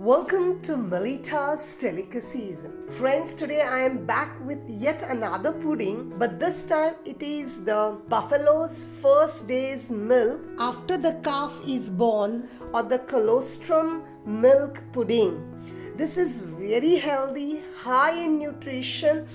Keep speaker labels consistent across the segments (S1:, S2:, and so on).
S1: Welcome to Melita's Delicacies. Friends, today I am back with yet another pudding, but this time it is the Baffalos' first day's milk after the calf is born, or the Colostrum Milk pudding. This is very healthy, high in nutrition,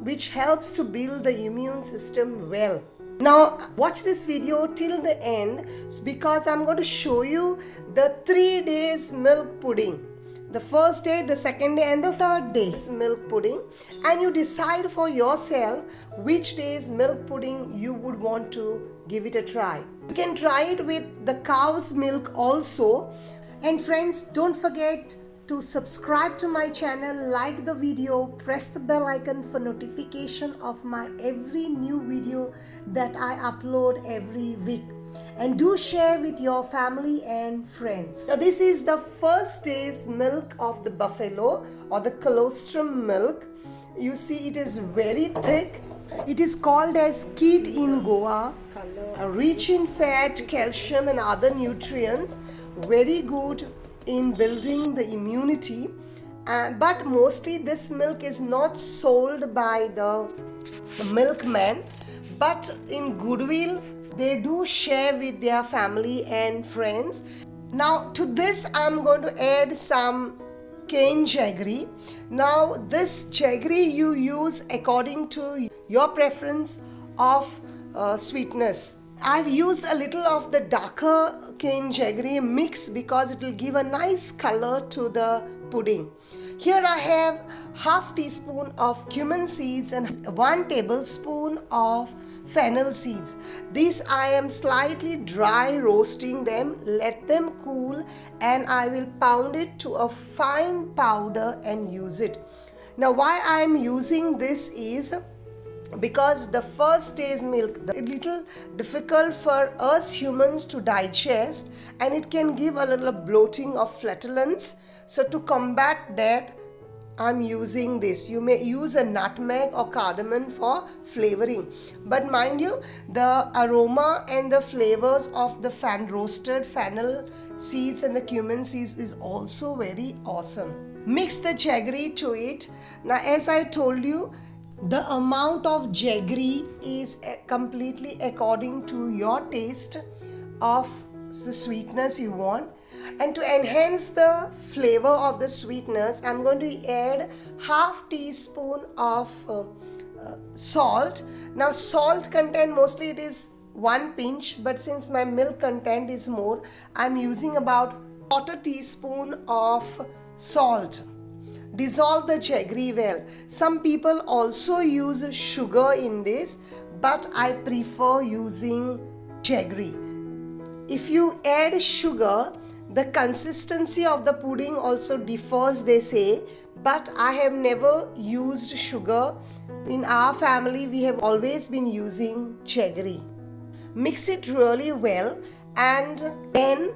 S1: which helps to build the immune system well. Now watch this video till the end because I'm going to show you the 3 days milk pudding. The first day, the second day and the third day's milk pudding, and you decide for yourself which day's milk pudding you would want to give it a try. You can try it with the cow's milk also. And friends, don't forget to subscribe to my channel, like the video, press the bell icon for notification of my every new video that I upload every week, and do share with your family and friends. Now this is the first day's milk of the buffalo or the colostrum milk. You see it is very thick. It is called as Kitt in Goa, rich in fat, calcium and other nutrients, very good in building the immunity, but mostly this milk is not sold by the milkman, but in goodwill they do share with their family and friends. Now to this I'm going to add some cane jaggery. Now this jaggery you use according to your preference of sweetness. I've used a little of the darker cane jaggery mix because it will give a nice color to the pudding. Here I have half teaspoon of cumin seeds and 1 tablespoon of fennel seeds. These I am slightly dry roasting them, let them cool, and I will pound it to a fine powder and use it. Now why I am using this is because the first day's milk is a little difficult for us humans to digest, and it can give a little bloating or flatulence. So to combat that, I'm using this. You may use a nutmeg or cardamom for flavoring, but mind you, the aroma and the flavors of the roasted fennel seeds and the cumin seeds is also very awesome. Mix the jaggery to it. Now as I told you, the amount of jaggery is completely according to your taste of the sweetness you want. And to enhance the flavor of the sweetness, I'm going to add half teaspoon of salt. Now salt content, mostly it is 1 pinch, but since my milk content is more, I'm using about 1/4 teaspoon of salt. Dissolve the jaggery well. Some people also use sugar in this, but I prefer using jaggery. If you add sugar, the consistency of the pudding also differs, they say, but I have never used sugar. In our family, we have always been using jaggery. Mix it really well, and then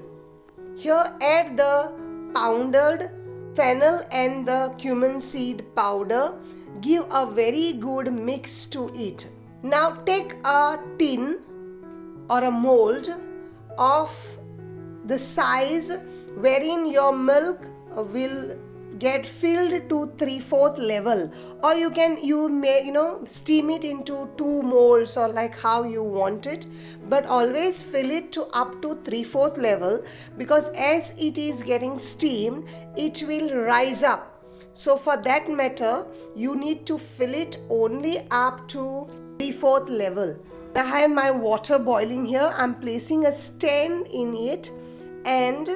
S1: here add the pounded fennel and the cumin seed powder. Give a very good mix to it. Now take a tin or a mold of the size wherein your milk will get filled to 3/4 level, or you may steam it into 2 molds, or like how you want it, but always fill it to up to 3/4 level, because as it is getting steamed it will rise up. So for that matter you need to fill it only up to 3/4 level. I have my water boiling here. I'm placing a stand in it, and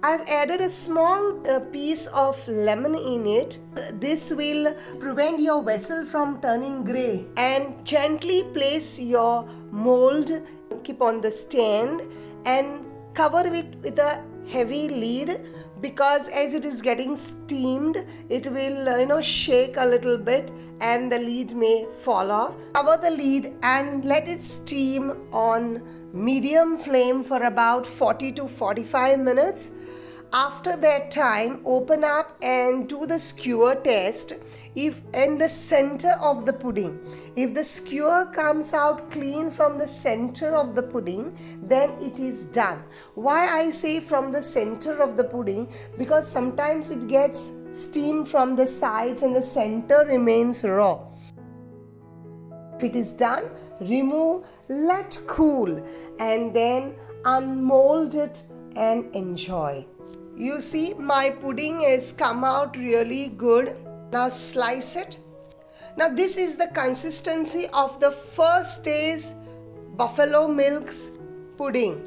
S1: I've added a small piece of lemon in it. This will prevent your vessel from turning grey. And gently place your mold, keep on the stand, and cover it with a heavy lid, because as it is getting steamed it will shake a little bit and the lid may fall off. Cover the lid and let it steam on medium flame for about 40 to 45 minutes. After that time, open up and do the skewer test. If in the center of the pudding, if the skewer comes out clean from the center of the pudding, then it is done. Why I say from the center of the pudding? Because sometimes it gets steamed from the sides and the center remains raw. If it is done, remove, let cool, and then unmold it and enjoy. You see, my pudding has come out really good. Now slice it. Now this is the consistency of the first day's buffalo milk's pudding.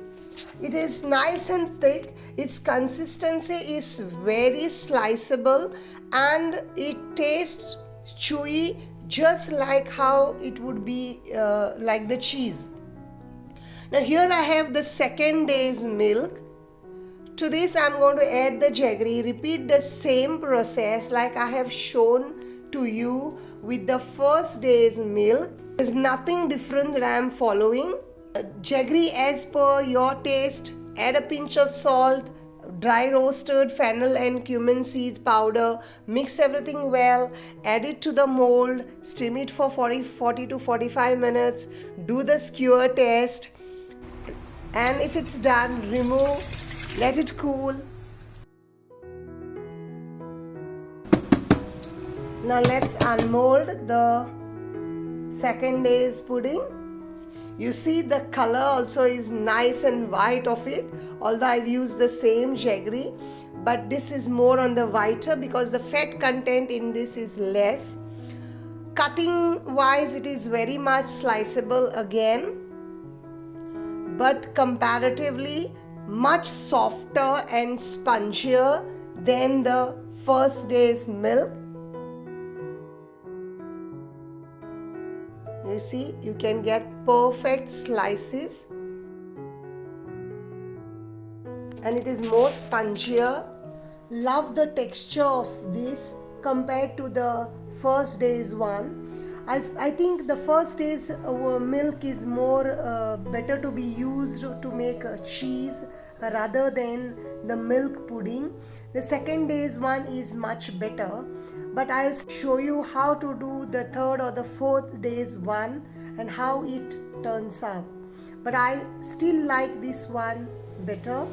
S1: It is nice and thick. Its consistency is very sliceable and it tastes chewy, just like how it would be like the cheese. Now here I have the second day's milk. To this I am going to add the jaggery. Repeat the same process like I have shown to you with the first day's milk. There is nothing different that I am following. Jaggery as per your taste. Add a pinch of salt, dry roasted fennel and cumin seed powder. Mix everything well. Add it to the mold. Steam it for 40 to 45 minutes. Do the skewer test. And if it's done, remove. Let it cool. Now let's unmold the second day's pudding. You see the color also is nice and white of it, although I've used the same jaggery, but this is more on the whiter because the fat content in this is less. Cutting wise, it is very much sliceable again, but comparatively much softer and spongier than the first day's milk. You see, you can get perfect slices and it is more spongier. Love the texture of this compared to the first day's one. I think the first day's milk is more better to be used to make cheese rather than the milk pudding. The second day's one is much better, but I'll show you how to do the third or the fourth day's one and how it turns out. But I still like this one better.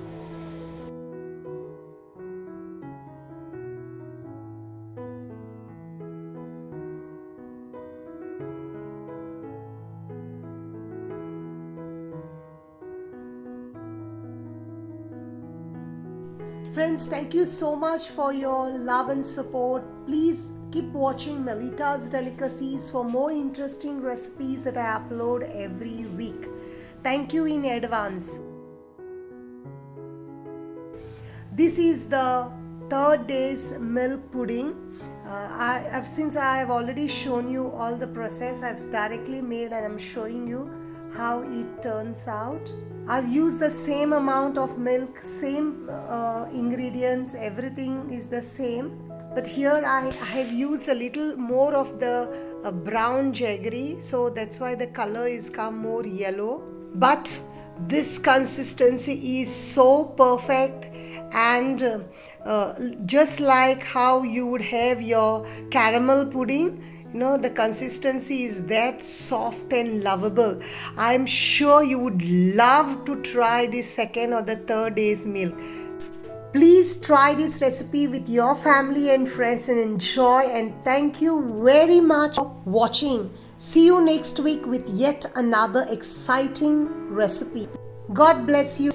S1: Friends, thank you so much for your love and support. Please keep watching Melita's Delicacies for more interesting recipes that I upload every week. Thank you in advance. This is the third day's milk pudding. Since I have already shown you all the process, I've directly made and I'm showing you how it turns out. I've used the same amount of milk, same ingredients, everything is the same. But here I have used a little more of the brown jaggery, so that's why the color is come more yellow. But this consistency is so perfect, and just like how you would have your caramel pudding, the consistency is that soft and lovable. I'm sure you would love to try this second or the third day's milk. Please try this recipe with your family and friends and enjoy, and thank you very much for watching. See you next week with yet another exciting recipe. God bless you.